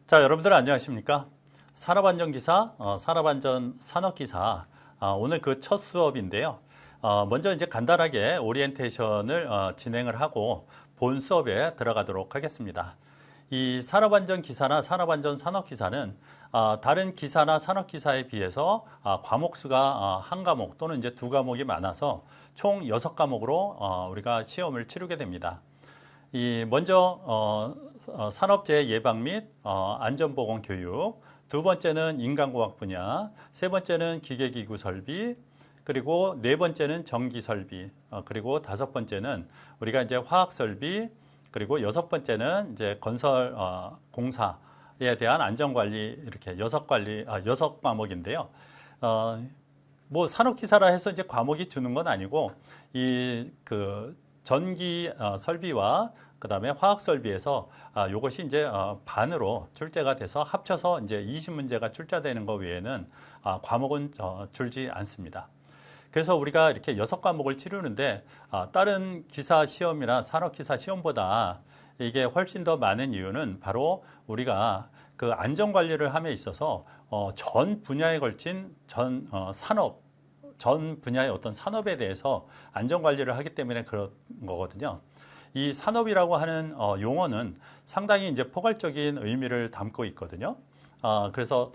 자, 여러분들 안녕하십니까? 산업안전기사, 산업안전 산업기사, 오늘 그 첫 수업인데요. 먼저 이제 간단하게 오리엔테이션을 진행을 하고 본 수업에 들어가도록 하겠습니다. 이 산업안전기사나 산업안전 산업기사는 다른 기사나 산업기사에 비해서 과목 수가 한 과목 또는 이제 두 과목이 많아서 총 6과목으로 우리가 시험을 치르게 됩니다. 먼저 산업재해 예방 및 안전보건 교육, 두 번째는 인간공학 분야, 세 번째는 기계기구 설비, 그리고 네 번째는 전기 설비, 그리고 다섯 번째는 우리가 이제 화학 설비, 그리고 여섯 번째는 이제 건설 공사에 대한 안전관리 이렇게 여섯 과목인데요. 뭐 산업기사라 해서 이제 과목이 주는 건 아니고 전기 설비와 그다음에 화학 설비에서 이것이 이제 반으로 출제가 돼서 합쳐서 이제 20문제가 출제되는 것 외에는 과목은 줄지 않습니다. 그래서 우리가 이렇게 6과목을 치르는데 다른 기사 시험이나 산업기사 시험보다 이게 훨씬 더 많은 이유는 바로 우리가 그 안전관리를 함에 있어서 전 분야에 걸친 전 분야의 어떤 산업에 대해서 안전관리를 하기 때문에 그런 거거든요. 이 산업이라고 하는 용어는 상당히 이제 포괄적인 의미를 담고 있거든요. 그래서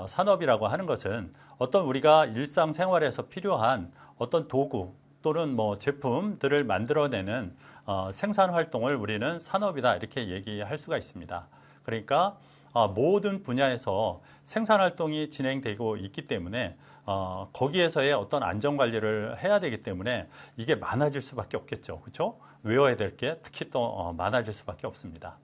산업이라고 하는 것은 어떤 우리가 일상생활에서 필요한 어떤 도구 또는 뭐 제품들을 만들어내는 생산 활동을 우리는 산업이다 이렇게 얘기할 수가 있습니다. 그러니까 모든 분야에서 생산 활동이 진행되고 있기 때문에 거기에서의 어떤 안전 관리를 해야 되기 때문에 이게 많아질 수밖에 없겠죠. 그렇죠? 외워야 될 게 특히 또 많아질 수밖에 없습니다.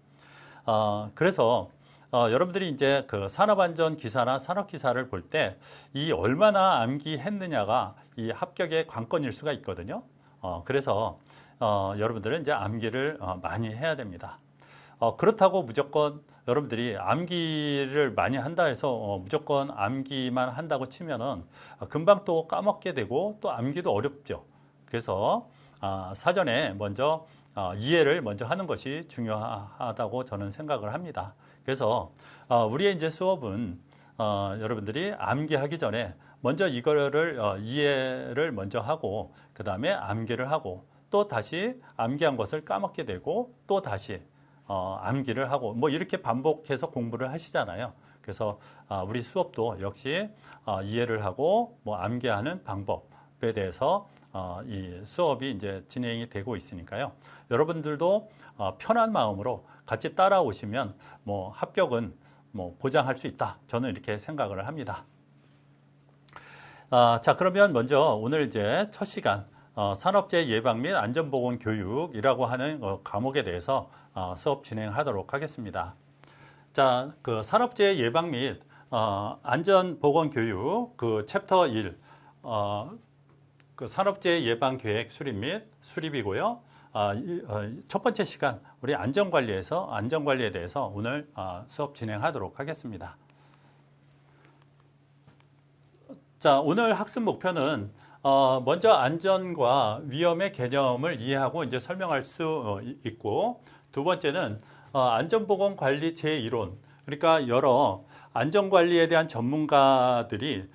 그래서 여러분들이 이제 그 산업안전 기사나 산업기사를 볼 때 이 얼마나 암기했느냐가 이 합격의 관건일 수가 있거든요. 그래서 여러분들은 이제 암기를 많이 해야 됩니다. 그렇다고 무조건 여러분들이 암기를 많이 한다 해서 무조건 암기만 한다고 치면은 금방 또 까먹게 되고 또 암기도 어렵죠. 그래서 사전에 먼저 이해를 먼저 하는 것이 중요하다고 저는 생각을 합니다. 그래서 우리의 이제 수업은 여러분들이 암기하기 전에 먼저 이거를 이해를 먼저 하고 그 다음에 암기를 하고 또 다시 암기한 것을 까먹게 되고 또 다시 암기를 하고 뭐 이렇게 반복해서 공부를 하시잖아요. 그래서 우리 수업도 역시 이해를 하고 뭐 암기하는 방법에 대해서 이 수업이 이제 진행이 되고 있으니까요. 여러분들도 편한 마음으로 같이 따라오시면 뭐 합격은 뭐 보장할 수 있다. 저는 이렇게 생각을 합니다. 자, 그러면 먼저 오늘 이제 첫 시간 산업재해 예방 및 안전보건 교육이라고 하는 과목에 대해서 수업 진행하도록 하겠습니다. 자, 그 산업재해 예방 및 안전보건 교육 그 챕터 1 그 산업재해 예방 계획 수립 및 수립이고요. 첫 번째 시간 우리 안전관리에 대해서 오늘 수업 진행하도록 하겠습니다. 자, 오늘 학습 목표는 먼저 안전과 위험의 개념을 이해하고 이제 설명할 수 있고, 두 번째는 안전보건 관리 제1론, 그러니까 여러 안전관리에 대한 전문가들이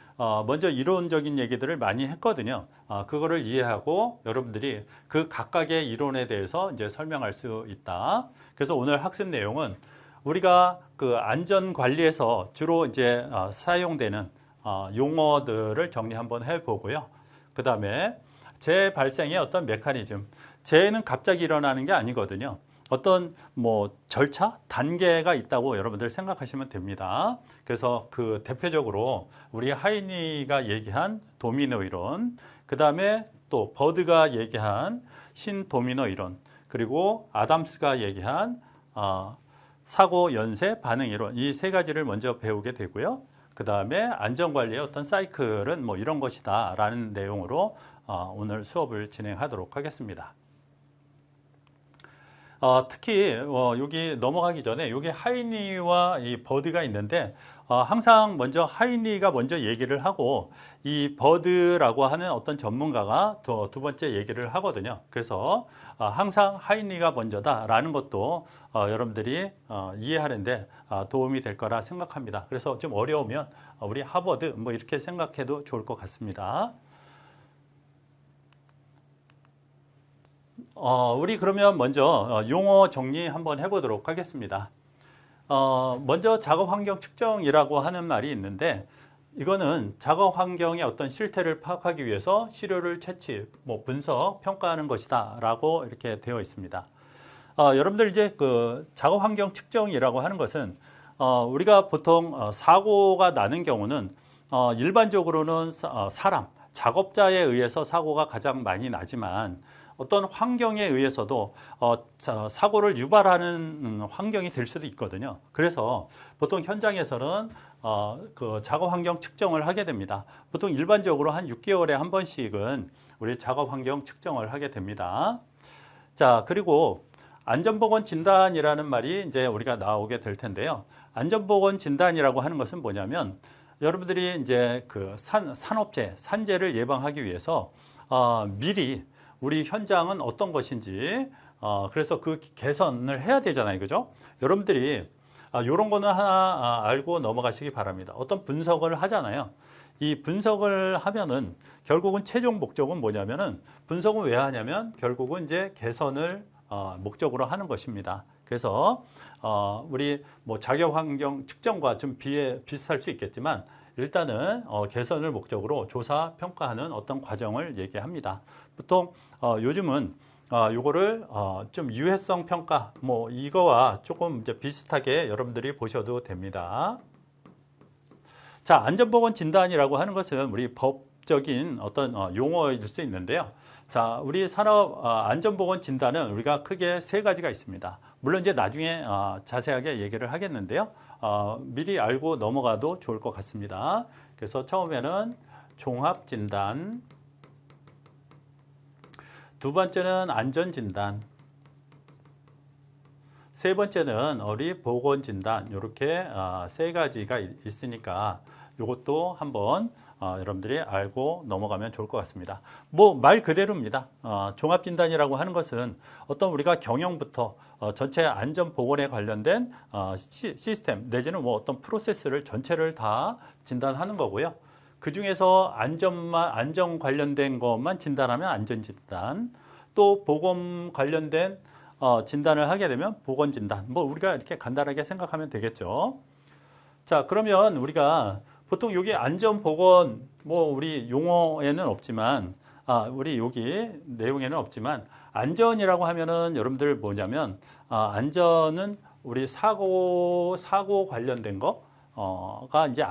먼저 이론적인 얘기들을 많이 했거든요. 그거를 이해하고 여러분들이 그 각각의 이론에 대해서 이제 설명할 수 있다. 그래서 오늘 학습 내용은 우리가 그 안전관리에서 주로 이제 사용되는 용어들을 정리 한번 해보고요. 그 다음에 재해 발생의 어떤 메커니즘, 재해는 갑자기 일어나는 게 아니거든요. 어떤 뭐 절차, 단계가 있다고 여러분들 생각하시면 됩니다. 그래서 그 대표적으로 우리 하이니가 얘기한 도미노 이론, 그 다음에 또 버드가 얘기한 신도미노 이론, 그리고 아담스가 얘기한 사고 연쇄 반응 이론, 이 세 가지를 먼저 배우게 되고요. 그 다음에 안전관리의 어떤 사이클은 뭐 이런 것이다 라는 내용으로 오늘 수업을 진행하도록 하겠습니다. 특히 여기 넘어가기 전에 여기 하이니와 이 버드가 있는데 항상 먼저 하인리가 먼저 얘기를 하고 이 버드라고 하는 어떤 전문가가 두 번째 얘기를 하거든요. 그래서 항상 하인리가 먼저다라는 것도 여러분들이 이해하는데 도움이 될 거라 생각합니다. 그래서 좀 어려우면 우리 하버드 뭐 이렇게 생각해도 좋을 것 같습니다. 우리 그러면 먼저 용어 정리 한번 해보도록 하겠습니다. 먼저 작업 환경 측정이라고 하는 말이 있는데 이거는 작업 환경의 어떤 실태를 파악하기 위해서 시료를 채취, 분석, 평가하는 것이다라고 이렇게 되어 있습니다. 여러분들 이제 그 작업 환경 측정이라고 하는 것은 우리가 보통 사고가 나는 경우는 일반적으로는 사람, 작업자에 의해서 사고가 가장 많이 나지만 어떤 환경에 의해서도 사고를 유발하는 환경이 될 수도 있거든요. 그래서 보통 현장에서는 그 작업 환경 측정을 하게 됩니다. 보통 일반적으로 한 6개월에 한 번씩은 우리 작업 환경 측정을 하게 됩니다. 자, 그리고 안전보건 진단이라는 말이 이제 우리가 나오게 될 텐데요. 안전보건 진단이라고 하는 것은 뭐냐면 여러분들이 이제 그 산업재, 산재를 예방하기 위해서 미리 우리 현장은 어떤 것인지 그래서 그 개선을 해야 되잖아요. 그죠? 여러분들이 이런 거는 하나 알고 넘어가시기 바랍니다. 어떤 분석을 하잖아요. 이 분석을 하면은 결국은 최종 목적은 뭐냐면은 분석은 왜 하냐면 결국은 이제 개선을 목적으로 하는 것입니다. 그래서 우리 뭐 작업 환경 측정과 좀 비슷할 수 있겠지만 일단은 개선을 목적으로 조사 평가하는 어떤 과정을 얘기합니다. 보통 요즘은 요거를 좀 유해성 평가 뭐 이거와 조금 이제 비슷하게 여러분들이 보셔도 됩니다. 자, 안전보건 진단이라고 하는 것은 우리 법적인 어떤 용어일 수 있는데요. 자, 우리 산업 안전보건 진단은 우리가 크게 세 가지가 있습니다. 물론 이제 나중에 자세하게 얘기를 하겠는데요. 미리 알고 넘어가도 좋을 것 같습니다. 그래서 처음에는 종합진단, 두 번째는 안전진단, 세 번째는 우리 보건진단 이렇게 세 가지가 있으니까 이것도 한번 여러분들이 알고 넘어가면 좋을 것 같습니다. 뭐 말 그대로입니다. 종합진단이라고 하는 것은 어떤 우리가 경영부터 전체 안전보건에 관련된 시스템 내지는 뭐 어떤 프로세스를 전체를 다 진단하는 거고요. 그 중에서 안전 관련된 것만 진단하면 안전진단, 또 보건 관련된 진단을 하게 되면 보건진단. 뭐 우리가 이렇게 간단하게 생각하면 되겠죠. 자, 그러면 우리가 보통 여기 안전보건 뭐 우리 용어에는 없지만 우리 여기 내용에는 없지만 안전이라고 하면은 여러분들 뭐냐면 안전은 우리 사고 관련된 거가 이제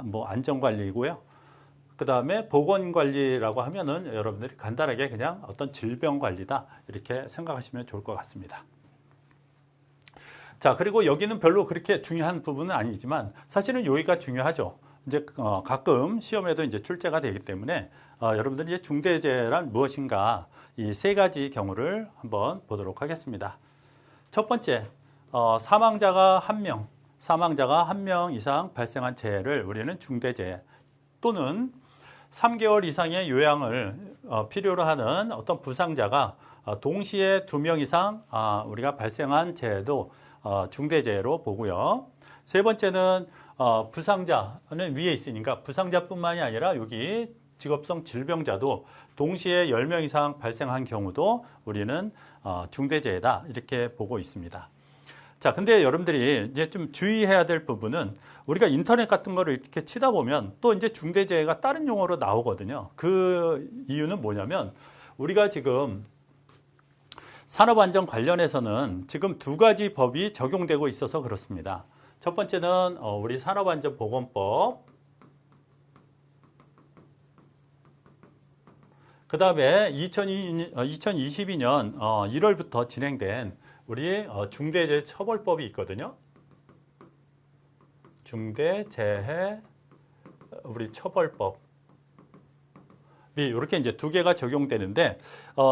뭐 안전관리고요. 그 다음에 보건관리라고 하면은 여러분들이 간단하게 그냥 어떤 질병관리다 이렇게 생각하시면 좋을 것 같습니다. 자, 그리고 여기는 별로 그렇게 중요한 부분은 아니지만 사실은 여기가 중요하죠. 이제 가끔 시험에도 이제 출제가 되기 때문에 여러분들이 이제 중대재해란 무엇인가 이 세 가지 경우를 한번 보도록 하겠습니다. 첫 번째, 사망자가 한 명 이상 발생한 재해를 우리는 중대재해 또는 3개월 이상의 요양을 필요로 하는 어떤 부상자가 동시에 2명 이상 우리가 발생한 재해도 중대재해로 보고요. 세 번째는 부상자는 위에 있으니까 부상자뿐만이 아니라 여기 직업성 질병자도 동시에 10명 이상 발생한 경우도 우리는 중대재해다 이렇게 보고 있습니다. 자, 근데 여러분들이 이제 좀 주의해야 될 부분은 우리가 인터넷 같은 거를 이렇게 치다 보면 또 이제 중대재해가 다른 용어로 나오거든요. 그 이유는 뭐냐면 우리가 지금 산업안전 관련해서는 지금 두 가지 법이 적용되고 있어서 그렇습니다. 첫 번째는 우리 산업안전보건법, 그 다음에 2022년 1월부터 진행된 우리 중대재해 처벌법이 있거든요. 중대재해 우리 처벌법. 이렇게 이제 두 개가 적용되는데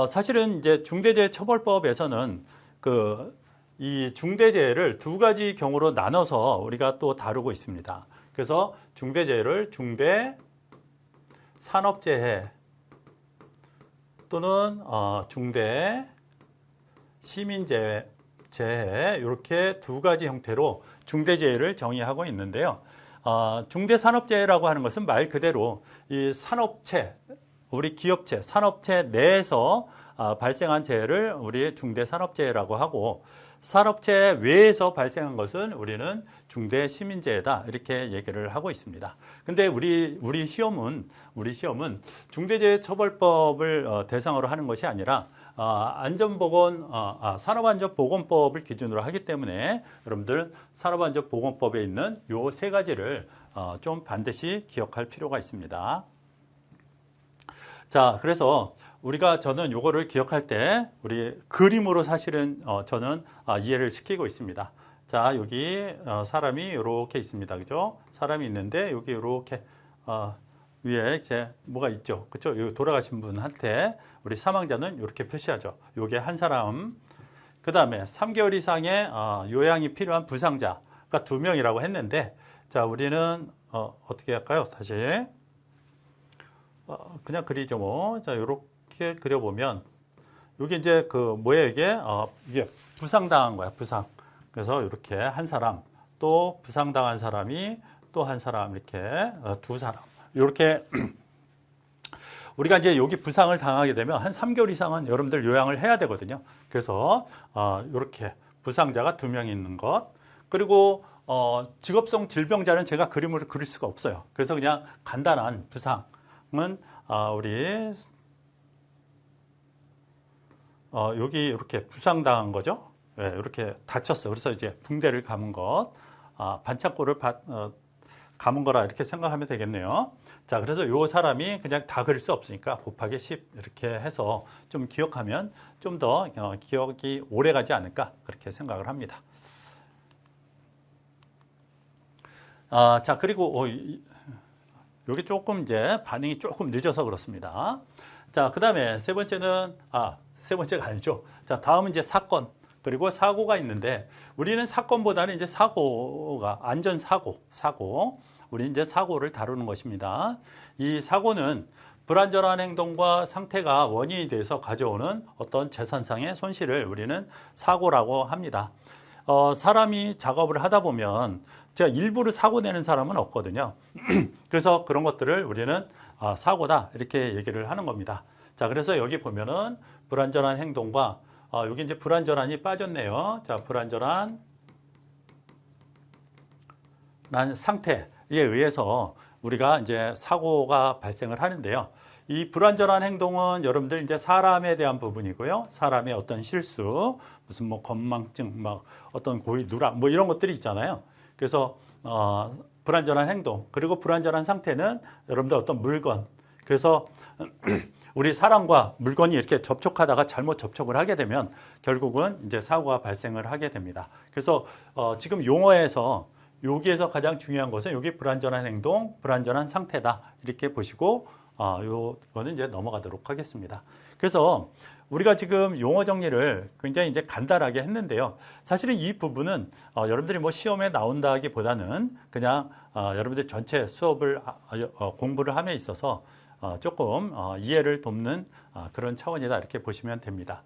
사실은 이제 중대재해처벌법에서는 그 이 중대재해를 두 가지 경우로 나눠서 우리가 또 다루고 있습니다. 그래서 중대재해를 중대 산업재해 또는 중대 시민재해 이렇게 두 가지 형태로 중대재해를 정의하고 있는데요. 중대산업재해라고 하는 것은 말 그대로 이 산업체, 우리 기업체, 산업체 내에서 발생한 재해를 우리 중대산업재해라고 하고 산업체 외에서 발생한 것은 우리는 중대시민재해다 이렇게 얘기를 하고 있습니다. 근데 우리 시험은 중대재해처벌법을 대상으로 하는 것이 아니라 산업안전보건법을 기준으로 하기 때문에 여러분들 산업안전보건법에 있는 요 세 가지를 좀 반드시 기억할 필요가 있습니다. 자, 그래서 저는 요거를 기억할 때 우리 그림으로 사실은 저는 이해를 시키고 있습니다. 자, 여기 사람이 이렇게 있습니다. 그죠? 사람이 있는데 여기 이렇게 위에 이제 뭐가 있죠. 그렇죠? 여기 돌아가신 분한테 우리 사망자는 이렇게 표시하죠. 요게 한 사람. 그다음에 3개월 이상의 요양이 필요한 부상자가 2명이라고 했는데 자, 우리는 어떻게 할까요? 다시 그냥 그리죠 뭐. 자, 요렇게 그려보면 여기 이제 뭐예요 이게 부상당한 거야, 부상. 그래서 이렇게 한 사람, 또 부상당한 사람이 또 한 사람, 이렇게 두 사람. 이렇게 우리가 이제 여기 부상을 당하게 되면 한 3개월 이상은 여러분들 요양을 해야 되거든요. 그래서 이렇게 부상자가 2명 있는 것. 그리고 직업성 질병자는 제가 그림으로 그릴 수가 없어요. 그래서 그냥 간단한 부상은 우리 여기 이렇게 부상당한 거죠. 네, 이렇게 다쳤어요. 그래서 이제 붕대를 감은 것, 반창고를 감은 거라 이렇게 생각하면 되겠네요. 자, 그래서 요 사람이 그냥 다 그릴 수 없으니까 곱하기 10 이렇게 해서 좀 기억하면 좀 더 기억이 오래 가지 않을까 그렇게 생각을 합니다. 자, 그리고 여기 조금 이제 반응이 조금 늦어서 그렇습니다. 자, 그 다음에 세 번째는 세 번째가 아니죠. 자, 다음은 이제 사건 그리고 사고가 있는데 우리는 사건보다는 이제 사고가 안전사고 우리는 이제 사고를 다루는 것입니다. 이 사고는 불안전한 행동과 상태가 원인이 돼서 가져오는 어떤 재산상의 손실을 우리는 사고라고 합니다. 사람이 작업을 하다 보면 제가 일부러 사고 내는 사람은 없거든요. 그래서 그런 것들을 우리는 사고다 이렇게 얘기를 하는 겁니다. 자, 그래서 여기 보면은 불안전한 행동과 여기 이제 불안전한이 빠졌네요. 자, 불안전한 상태에 의해서 우리가 이제 사고가 발생을 하는데요. 이 불안전한 행동은 여러분들 이제 사람에 대한 부분이고요. 사람의 어떤 실수, 무슨 뭐 건망증, 막 어떤 고의 누락, 뭐 이런 것들이 있잖아요. 그래서 불안전한 행동, 그리고 불안전한 상태는 여러분들 어떤 물건. 그래서 우리 사람과 물건이 이렇게 접촉하다가 잘못 접촉을 하게 되면 결국은 이제 사고가 발생을 하게 됩니다. 그래서 지금 용어에서 여기에서 가장 중요한 것은 여기 불안전한 행동, 불안전한 상태다 이렇게 보시고 요거는 이제 넘어가도록 하겠습니다. 그래서 우리가 지금 용어 정리를 굉장히 이제 간단하게 했는데요. 사실은 이 부분은 여러분들이 뭐 시험에 나온다기보다는 그냥 여러분들 전체 수업을 공부를 함에 있어서 조금 이해를 돕는 그런 차원이다 이렇게 보시면 됩니다.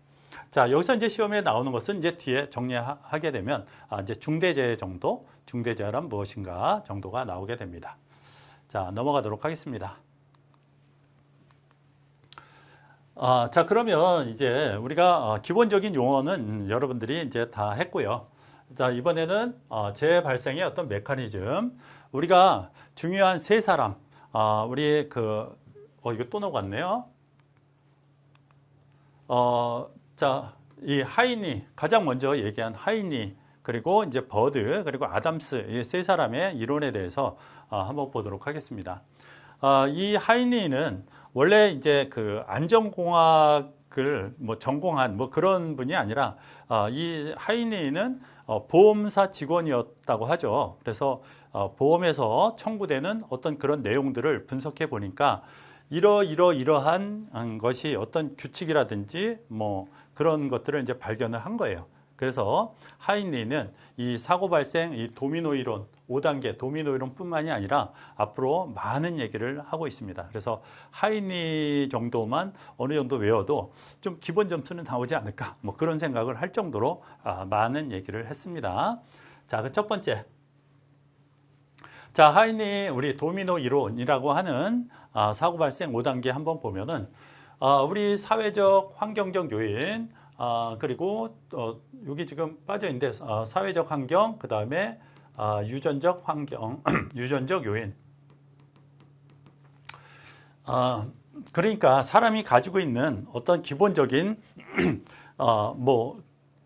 자, 여기서 이제 시험에 나오는 것은 이제 뒤에 정리하게 되면 이제 중대재해 정도, 중대재해란 무엇인가 정도가 나오게 됩니다. 자, 넘어가도록 하겠습니다. 자, 그러면 이제 우리가 기본적인 용어는 여러분들이 이제 다 했고요. 자, 이번에는 재해 발생의 어떤 메커니즘. 우리가 중요한 세 사람, 우리 이거 또 녹았네요. 자, 이 하이니, 가장 먼저 얘기한 하이니, 그리고 이제 버드, 그리고 아담스, 이 세 사람의 이론에 대해서 한번 보도록 하겠습니다. 이 하이니는 원래 이제 안전공학을 뭐 전공한 뭐 그런 분이 아니라 이 하이니는 보험사 직원이었다고 하죠. 그래서 보험에서 청구되는 어떤 그런 내용들을 분석해 보니까 이러한 것이 어떤 규칙이라든지 뭐 그런 것들을 이제 발견을 한 거예요. 그래서 하인리는 이 사고 발생, 이 도미노 이론, 5단계 도미노 이론뿐만이 아니라 앞으로 많은 얘기를 하고 있습니다. 그래서 하인리 정도만 어느 정도 외워도 좀 기본 점수는 나오지 않을까, 뭐 그런 생각을 할 정도로 많은 얘기를 했습니다. 자, 그 첫 번째. 자, 하인리 우리 도미노 이론이라고 하는 사고 발생 5단계 한번 보면은 우리 사회적 환경적 요인, 그리고 여기 지금 빠져 있는데 사회적 환경, 그 다음에 유전적 환경, 유전적 요인. 그러니까 사람이 가지고 있는 어떤 기본적인 뭐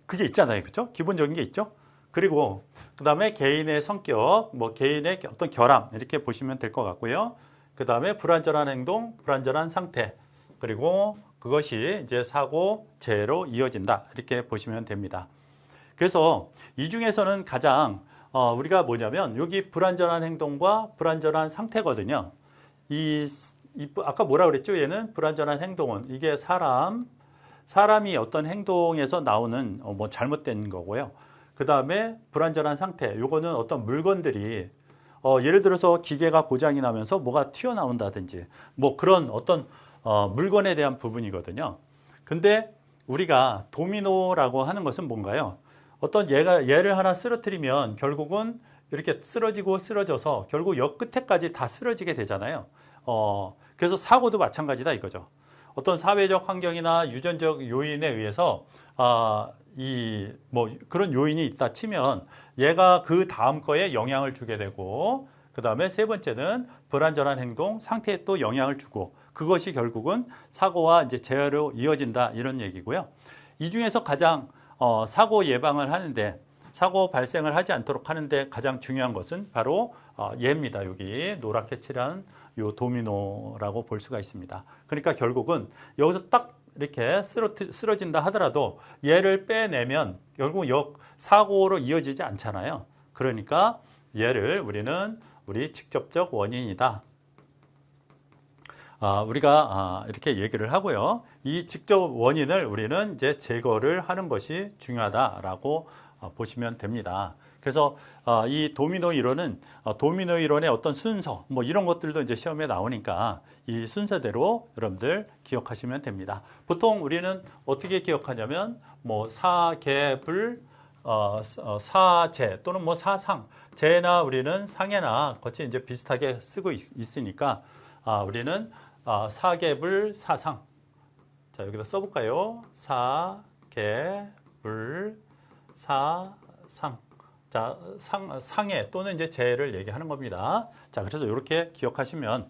그게 있잖아요, 그렇죠? 기본적인 게 있죠. 그리고 그 다음에 개인의 성격, 뭐 개인의 어떤 결함 이렇게 보시면 될 것 같고요. 그 다음에 불안전한 행동, 불안전한 상태, 그리고 그것이 이제 사고 재해로 이어진다 이렇게 보시면 됩니다. 그래서 이 중에서는 가장 우리가 뭐냐면 여기 불안전한 행동과 불안전한 상태거든요. 아까 뭐라 그랬죠? 얘는 불안전한 행동은 이게 사람이 어떤 행동에서 나오는 뭐 잘못된 거고요. 그 다음에 불안전한 상태, 요거는 어떤 물건들이 예를 들어서 기계가 고장이 나면서 뭐가 튀어나온다든지 뭐 그런 어떤 물건에 대한 부분이거든요. 근데 우리가 도미노라고 하는 것은 뭔가요? 어떤 얘를 하나 쓰러뜨리면 결국은 이렇게 쓰러져서 결국 역 끝에까지 다 쓰러지게 되잖아요. 그래서 사고도 마찬가지다 이거죠. 어떤 사회적 환경이나 유전적 요인에 의해서 뭐 그런 요인이 있다 치면 얘가 그 다음 거에 영향을 주게 되고, 그 다음에 세 번째는 불안전한 행동 상태에 또 영향을 주고, 그것이 결국은 사고와 이제 재해로 이어진다 이런 얘기고요. 이 중에서 가장 사고 예방을 하는데, 사고 발생을 하지 않도록 하는데 가장 중요한 것은 바로 얘입니다. 여기 노랗게 칠한 요 도미노라고 볼 수가 있습니다. 그러니까 결국은 여기서 딱 이렇게 쓰러진다 하더라도 얘를 빼내면 결국 사고로 이어지지 않잖아요. 그러니까 얘를 우리 직접적 원인이다. 우리가 이렇게 얘기를 하고요. 이 직접 원인을 우리는 이제 제거를 하는 것이 중요하다라고 보시면 됩니다. 그래서 이 도미노 이론은 도미노 이론의 어떤 순서 뭐 이런 것들도 이제 시험에 나오니까 이 순서대로 여러분들 기억하시면 됩니다. 보통 우리는 어떻게 기억하냐면 뭐 사계불 사재 또는 뭐 사상, 재나 우리는 상해나 같이 이제 비슷하게 쓰고 있으니까 우리는 사계불 사상. 자, 여기다 써볼까요? 사계불 사상. 자, 상해 또는 이제 재해를 얘기하는 겁니다. 자, 그래서 이렇게 기억하시면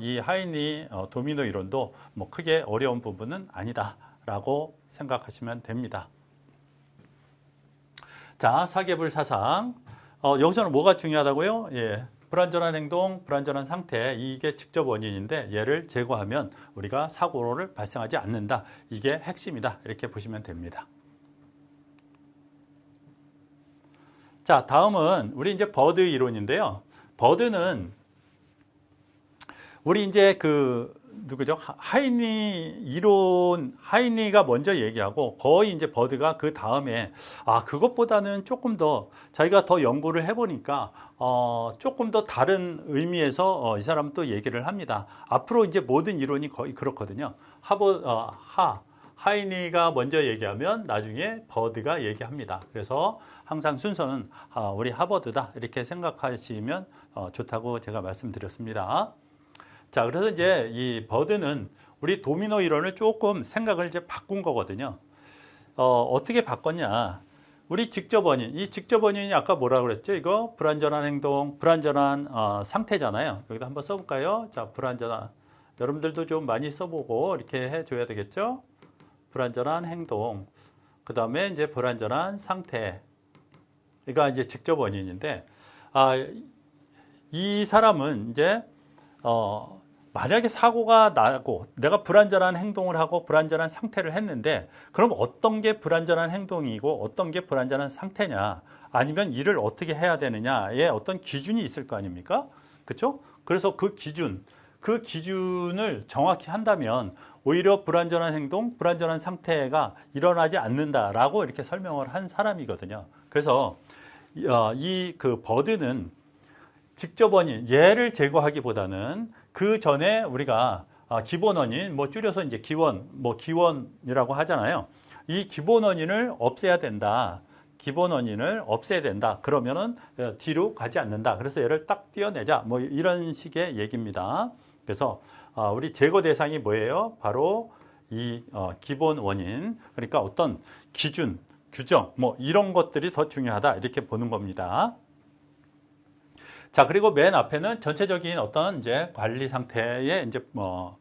이 하인리 도미노 이론도 뭐 크게 어려운 부분은 아니다라고 생각하시면 됩니다. 자, 사계불 사상. 여기서는 뭐가 중요하다고요? 예. 불안전한 행동, 불안전한 상태, 이게 직접 원인인데 얘를 제거하면 우리가 사고를 발생하지 않는다. 이게 핵심이다. 이렇게 보시면 됩니다. 자, 다음은 우리 이제 버드 이론인데요. 버드는 우리 이제 누구죠? 하인리가 먼저 얘기하고 거의 이제 버드가 그 다음에 그것보다는 조금 더 자기가 더 연구를 해보니까 조금 더 다른 의미에서 이 사람은 또 얘기를 합니다. 앞으로 이제 모든 이론이 거의 그렇거든요. 하인리가 먼저 얘기하면 나중에 버드가 얘기합니다. 그래서 항상 순서는 우리 하버드다 이렇게 생각하시면 좋다고 제가 말씀드렸습니다. 자, 그래서 이제 이 버드는 우리 도미노 이론을 조금 생각을 이제 바꾼 거거든요. 어떻게 바꿨냐? 우리 직접 원인, 이 직접 원인이 아까 뭐라 그랬죠? 이거 불안전한 행동, 불안전한 상태잖아요. 여기다 한번 써볼까요? 자, 불안전한, 여러분들도 좀 많이 써보고 이렇게 해줘야 되겠죠? 불안전한 행동, 그 다음에 이제 불안전한 상태. 이거 이제 직접 원인인데, 이 사람은 이제 만약에 사고가 나고 내가 불안전한 행동을 하고 불안전한 상태를 했는데 그럼 어떤 게 불안전한 행동이고 어떤 게 불안전한 상태냐, 아니면 일을 어떻게 해야 되느냐의 어떤 기준이 있을 거 아닙니까? 그렇죠? 그래서 그 그 기준을 정확히 한다면 오히려 불완전한 행동, 불완전한 상태가 일어나지 않는다라고 이렇게 설명을 한 사람이거든요. 그래서 이 그 버드는 직접 원인, 얘를 제거하기보다는 그 전에 우리가 기본 원인, 뭐 줄여서 이제 기원, 뭐 기원이라고 하잖아요. 이 기본 원인을 없애야 된다. 기본 원인을 없애야 된다. 그러면은 뒤로 가지 않는다. 그래서 얘를 딱 떼어내자. 뭐 이런 식의 얘기입니다. 그래서 우리 제거 대상이 뭐예요? 바로 이 기본 원인. 그러니까 어떤 기준, 규정, 뭐 이런 것들이 더 중요하다. 이렇게 보는 겁니다. 자, 그리고 맨 앞에는 전체적인 어떤 이제 관리 상태의 이제 뭐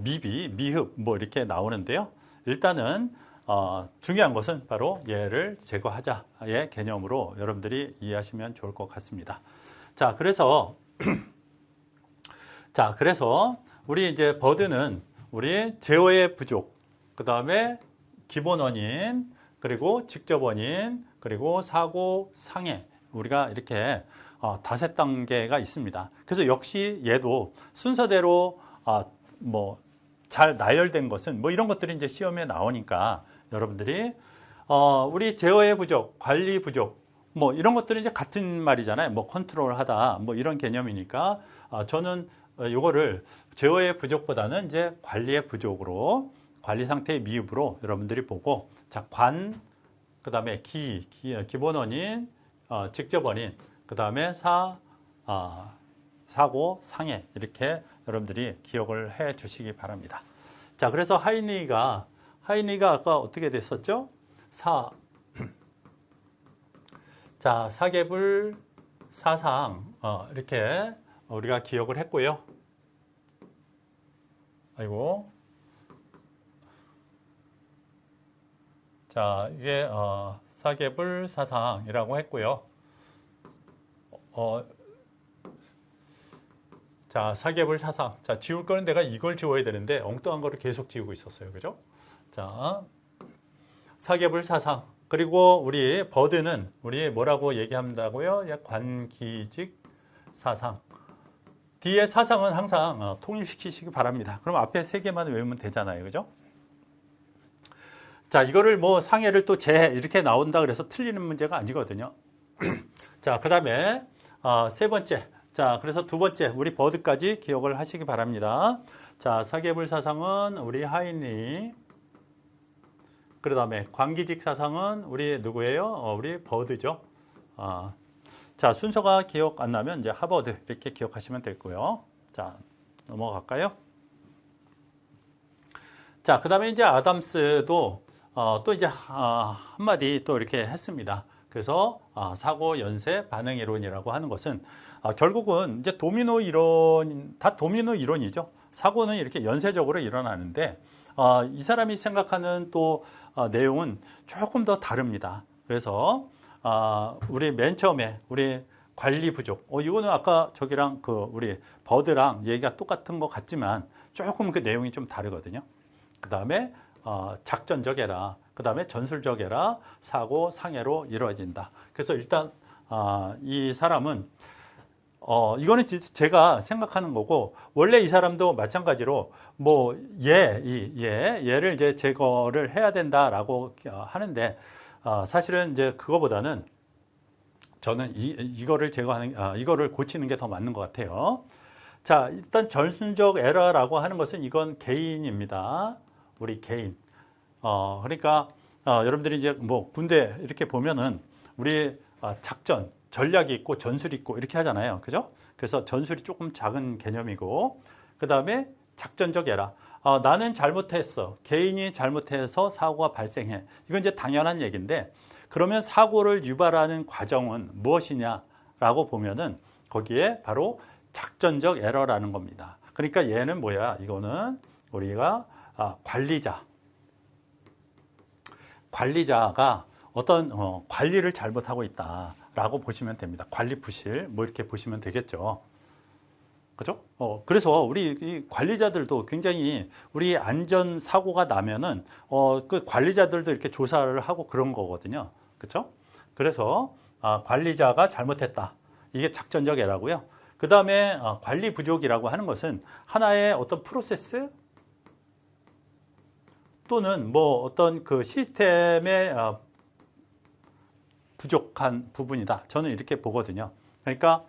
미비, 미흡 뭐 이렇게 나오는데요. 일단은 중요한 것은 바로 얘를 제거하자의 개념으로 여러분들이 이해하시면 좋을 것 같습니다. 자, 그래서 우리 이제 버드는 우리 제어의 부족, 그 다음에 기본 원인, 그리고 직접 원인, 그리고 사고 상해, 우리가 이렇게 5단계가 있습니다. 그래서 역시 얘도 순서대로 뭐 잘 나열된 것은 뭐 이런 것들이 이제 시험에 나오니까 여러분들이 우리 제어의 부족, 관리 부족 뭐 이런 것들은 이제 같은 말이잖아요. 뭐 컨트롤하다 뭐 이런 개념이니까 저는 요거를 제어의 부족보다는 이제 관리의 부족으로 관리 상태의 미흡으로 여러분들이 보고 자, 그다음에 기본 원인, 직접 원인, 그다음에 사고, 상해 이렇게 여러분들이 기억을 해 주시기 바랍니다. 자, 그래서 하이니가 아까 어떻게 됐었죠? 사계불 사상 이렇게 우리가 기억을 했고요. 아이고. 자, 이게 사계불 사상이라고 했고요. 자, 사계불 사상. 자, 지울 거는 내가 이걸 지워야 되는데 엉뚱한 거를 계속 지우고 있었어요. 그죠? 자, 사계불 사상. 그리고 우리 버드는 우리 뭐라고 얘기한다고요? 관기직 사상. 뒤에 사상은 항상 통일시키시기 바랍니다. 그럼 앞에 3개만 외우면 되잖아요. 그죠? 자, 이거를 뭐 상해를 또 이렇게 나온다 그래서 틀리는 문제가 아니거든요. 자, 그 다음에 3번째. 자, 그래서 2번째 우리 버드까지 기억을 하시기 바랍니다. 자, 사계불 사상은 우리 하이니. 그 다음에 관기직 사상은 우리 누구예요? 우리 버드죠. 자, 순서가 기억 안 나면 이제 하버드 이렇게 기억하시면 되고요. 자, 넘어갈까요? 자, 그 다음에 이제 아담스도 또 이제 한마디 또 이렇게 했습니다. 그래서 사고 연쇄 반응 이론이라고 하는 것은 결국은 이제 도미노 이론이죠. 사고는 이렇게 연쇄적으로 일어나는데 이 사람이 생각하는 또 내용은 조금 더 다릅니다. 그래서 우리 맨 처음에 우리 관리 부족. 이거는 아까 저기랑 우리 버드랑 얘기가 똑같은 것 같지만 조금 그 내용이 좀 다르거든요. 그 다음에 작전적 에러, 그 다음에 전술적 에러, 사고, 상해로 이루어진다. 그래서 일단 이 사람은 이거는 제가 생각하는 거고 원래 이 사람도 마찬가지로 뭐 얘를 이제 제거를 해야 된다라고 하는데 사실은 이제 그거보다는 저는 이거를 제거하는 이거를 고치는 게 더 맞는 것 같아요. 자, 일단 전술적 에러라고 하는 것은 이건 개인입니다. 우리 개인. 그러니까 여러분들이 이제 뭐 군대 이렇게 보면은 우리 작전, 전략이 있고 전술이 있고 이렇게 하잖아요. 그죠? 그래서 전술이 조금 작은 개념이고 그다음에 작전적 에러. 나는 잘못했어. 개인이 잘못해서 사고가 발생해. 이건 이제 당연한 얘기인데 그러면 사고를 유발하는 과정은 무엇이냐라고 보면은 거기에 바로 작전적 에러라는 겁니다. 그러니까 얘는 뭐야? 이거는 우리가 관리자가 어떤 관리를 잘못하고 있다라고 보시면 됩니다. 관리 부실 뭐 이렇게 보시면 되겠죠. 그죠? 그래서 우리 이 관리자들도 굉장히 우리 안전 사고가 나면은 그 관리자들도 이렇게 조사를 하고 그런 거거든요. 그렇죠? 그래서 관리자가 잘못했다. 이게 작전적 에러고요. 그 다음에 관리 부족이라고 하는 것은 하나의 어떤 프로세스 또는 뭐 어떤 그 시스템의 부족한 부분이다. 저는 이렇게 보거든요. 그러니까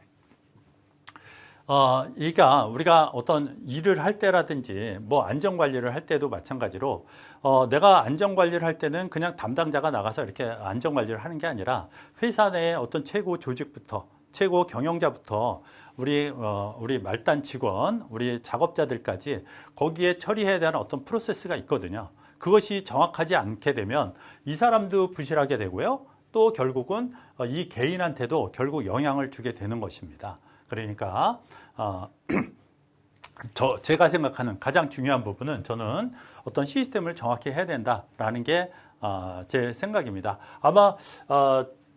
우리가 어떤 일을 할 때라든지 뭐 안전관리를 할 때도 마찬가지로 내가 안전관리를 할 때는 그냥 담당자가 나가서 이렇게 안전관리를 하는 게 아니라 회사 내의 어떤 최고 조직부터 최고 경영자부터 우리 말단 직원, 우리 작업자들까지 거기에 처리해야 되는 어떤 프로세스가 있거든요. 그것이 정확하지 않게 되면 이 사람도 부실하게 되고요. 또 결국은 이 개인한테도 결국 영향을 주게 되는 것입니다. 그러니까 제가 생각하는 가장 중요한 부분은 저는 어떤 시스템을 정확히 해야 된다라는 게 제 생각입니다. 아마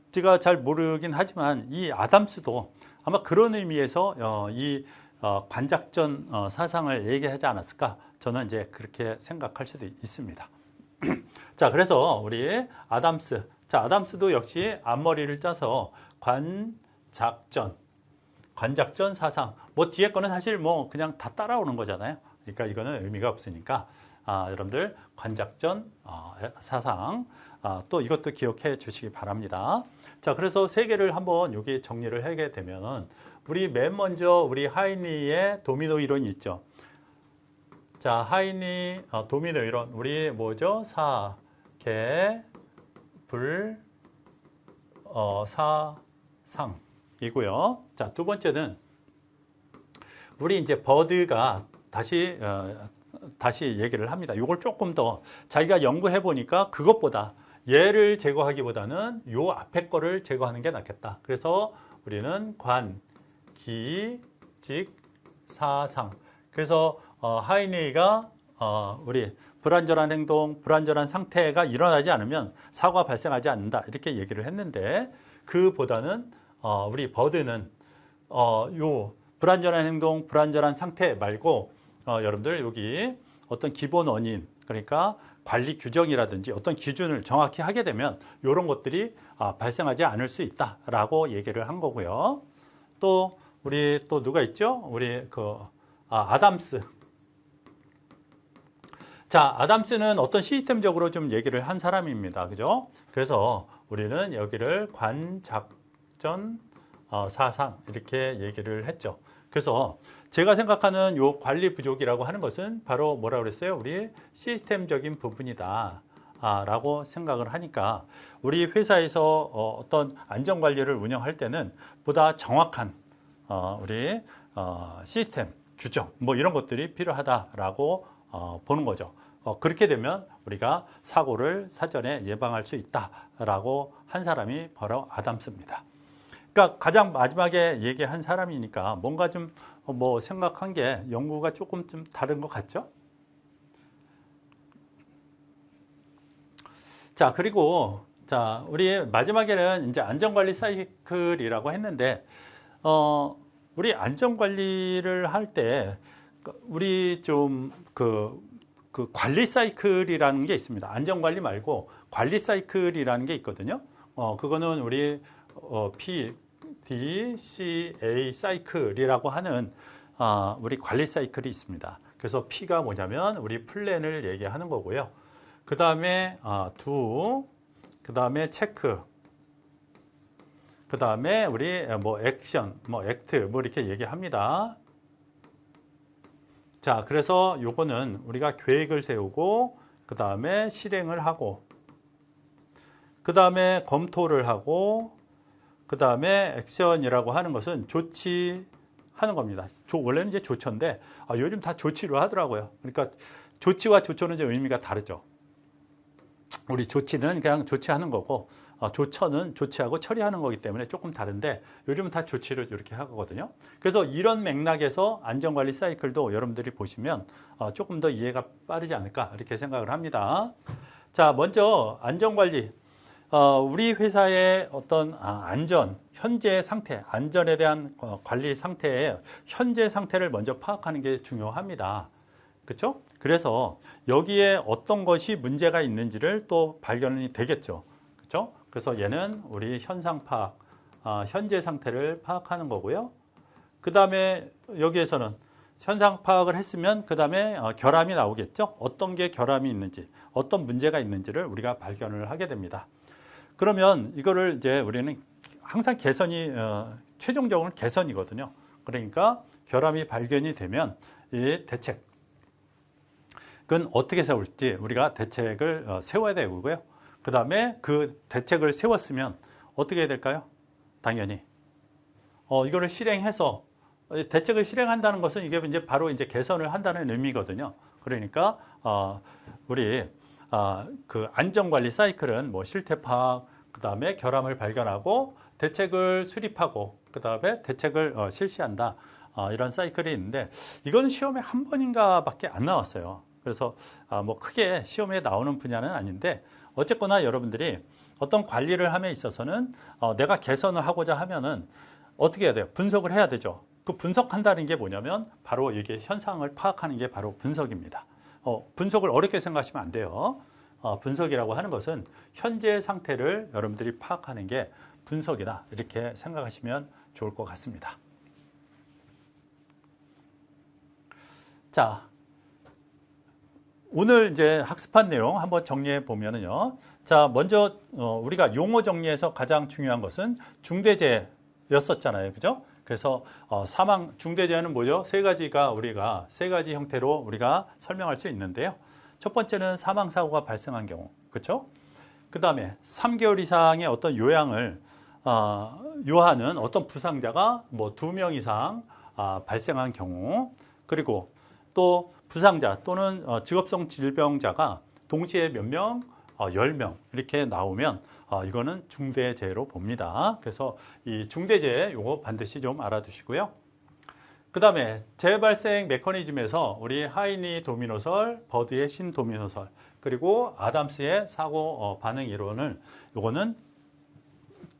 제가 잘 모르긴 하지만 이 아담스도 아마 그런 의미에서 이 관작전 사상을 얘기하지 않았을까? 저는 이제 그렇게 생각할 수도 있습니다. 자, 그래서 우리 아담스. 자, 아담스도 역시 앞머리를 짜서 관작전 사상. 뭐 뒤에 거는 사실 뭐 그냥 다 따라오는 거잖아요. 그러니까 이거는 의미가 없으니까 여러분들 관작전 사상 또 이것도 기억해 주시기 바랍니다. 자, 그래서 세 개를 한번 여기 정리를 하게 되면 우리 맨 먼저 우리 하이니의 도미노 이론이 있죠. 자, 하이니 도미노 이론 우리 뭐죠? 사, 개, 불, 사, 상이고요. 자, 두 번째는 우리 이제 버드가 다시 얘기를 합니다. 이걸 조금 더 자기가 연구해 보니까 그것보다 얘를 제거하기보다는 요 앞에 거를 제거하는 게 낫겠다. 그래서 우리는 관, 기, 직, 사, 상. 그래서 하이니가 우리 불안전한 행동, 불안전한 상태가 일어나지 않으면 사고가 발생하지 않는다. 이렇게 얘기를 했는데 그보다는 우리 버드는 요 불안전한 행동, 불안전한 상태 말고 여러분들 여기 어떤 기본 원인 그러니까 관리 규정이라든지 어떤 기준을 정확히 하게 되면 이런 것들이 발생하지 않을 수 있다라고 얘기를 한 거고요. 또 우리 또 누가 있죠? 우리 아담스. 자, 아담스는 어떤 시스템적으로 좀 얘기를 한 사람입니다. 그죠? 그래서 우리는 여기를 관작전 사상 이렇게 얘기를 했죠. 그래서 제가 생각하는 요 관리 부족이라고 하는 것은 바로 뭐라고 그랬어요? 우리 시스템적인 부분이다. 라고 생각을 하니까 우리 회사에서 어떤 안전관리를 운영할 때는 보다 정확한 우리 시스템, 규정 뭐 이런 것들이 필요하다라고 보는 거죠. 그렇게 되면 우리가 사고를 사전에 예방할 수 있다라고 한 사람이 바로 아담스입니다. 그러니까 가장 마지막에 얘기한 사람이니까 뭔가 좀 뭐 생각한 게 연구가 조금 좀 다른 것 같죠? 자, 그리고 자, 우리 마지막에는 이제 안전관리 사이클이라고 했는데 우리 안전관리를 할 때 우리 좀 그 관리 사이클이라는 게 있습니다. 안전관리 말고 관리 사이클이라는 게 있거든요. 그거는 우리 PDCA 사이클이라고 하는 우리 관리 사이클이 있습니다. 그래서 P가 뭐냐면 우리 플랜을 얘기하는 거고요. 그 다음에 do, 그 다음에 체크, 그 다음에 우리 뭐 액션, 뭐 액트, 뭐 이렇게 얘기합니다. 자, 그래서 요거는 우리가 계획을 세우고, 그 다음에 실행을 하고, 그 다음에 검토를 하고, 그 다음에 액션이라고 하는 것은 조치하는 겁니다. 원래는 이제 조처인데, 요즘 다 조치로 하더라고요. 그러니까 조치와 조처는 이제 의미가 다르죠. 우리 조치는 그냥 조치하는 거고, 조처는 조치하고 처리하는 거기 때문에 조금 다른데 요즘은 다 조치를 이렇게 하거든요. 그래서 이런 맥락에서 안전관리 사이클도 여러분들이 보시면 조금 더 이해가 빠르지 않을까 이렇게 생각을 합니다. 자, 먼저 안전관리. 우리 회사의 어떤 현재 상태, 안전에 대한 관리 상태의 현재 상태를 먼저 파악하는 게 중요합니다. 그렇죠? 그래서 여기에 어떤 것이 문제가 있는지를 또 발견이 되겠죠. 그렇죠? 그래서 얘는 우리 현상 파악, 현재 상태를 파악하는 거고요. 그 다음에 여기에서는 현상 파악을 했으면 그 다음에 결함이 나오겠죠. 어떤 게 결함이 있는지, 어떤 문제가 있는지를 우리가 발견을 하게 됩니다. 그러면 이거를 이제 우리는 항상 개선이 최종적으로 개선이거든요. 그러니까 결함이 발견이 되면 이 대책은 어떻게 세울지 우리가 대책을 세워야 되고요. 그 다음에 그 대책을 세웠으면 어떻게 해야 될까요? 당연히 이거를 실행해서 대책을 실행한다는 것은 이게 이제 바로 이제 개선을 한다는 의미거든요. 그러니까 우리 그 안전관리 사이클은 뭐 실태 파악, 그 다음에 결함을 발견하고 대책을 수립하고 그 다음에 대책을 실시한다. 이런 사이클이 있는데 이건 시험에 한 번인가밖에 안 나왔어요. 그래서 뭐 크게 시험에 나오는 분야는 아닌데 어쨌거나 여러분들이 어떤 관리를 함에 있어서는 내가 개선을 하고자 하면은 어떻게 해야 돼요? 분석을 해야 되죠. 그 분석한다는 게 뭐냐면 바로 이게 현상을 파악하는 게 바로 분석입니다. 분석을 어렵게 생각하시면 안 돼요. 분석이라고 하는 것은 현재 상태를 여러분들이 파악하는 게 분석이다. 이렇게 생각하시면 좋을 것 같습니다. 자, 오늘 이제 학습한 내용 한번 정리해 보면은요. 자, 먼저 우리가 용어 정리에서 가장 중요한 것은 중대재해였었잖아요. 그죠? 그래서 중대재해는 뭐죠? 세 가지 형태로 우리가 설명할 수 있는데요. 첫 번째는 사망 사고가 발생한 경우. 그렇죠? 그다음에 3개월 이상의 어떤 요양을 요하는 어떤 부상자가 뭐 2명 이상 발생한 경우, 그리고 또 부상자 또는 직업성 질병자가 동시에 몇 명, 10명 이렇게 나오면 이거는 중대재해로 봅니다. 그래서 이 중대재해 요거 반드시 좀 알아두시고요. 그 다음에 재발생 메커니즘에서 우리 하이니 도미노설, 버드의 신도미노설, 그리고 아담스의 사고 반응 이론을 요거는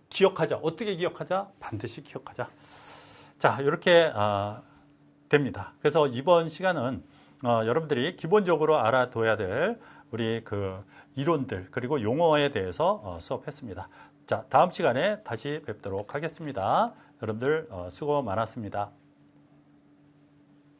기억하자. 어떻게 기억하자? 반드시 기억하자. 자, 이렇게 됩니다. 그래서 이번 시간은 여러분들이 기본적으로 알아둬야 될 우리 그 이론들 그리고 용어에 대해서 수업했습니다. 자, 다음 시간에 다시 뵙도록 하겠습니다. 여러분들 수고 많았습니다.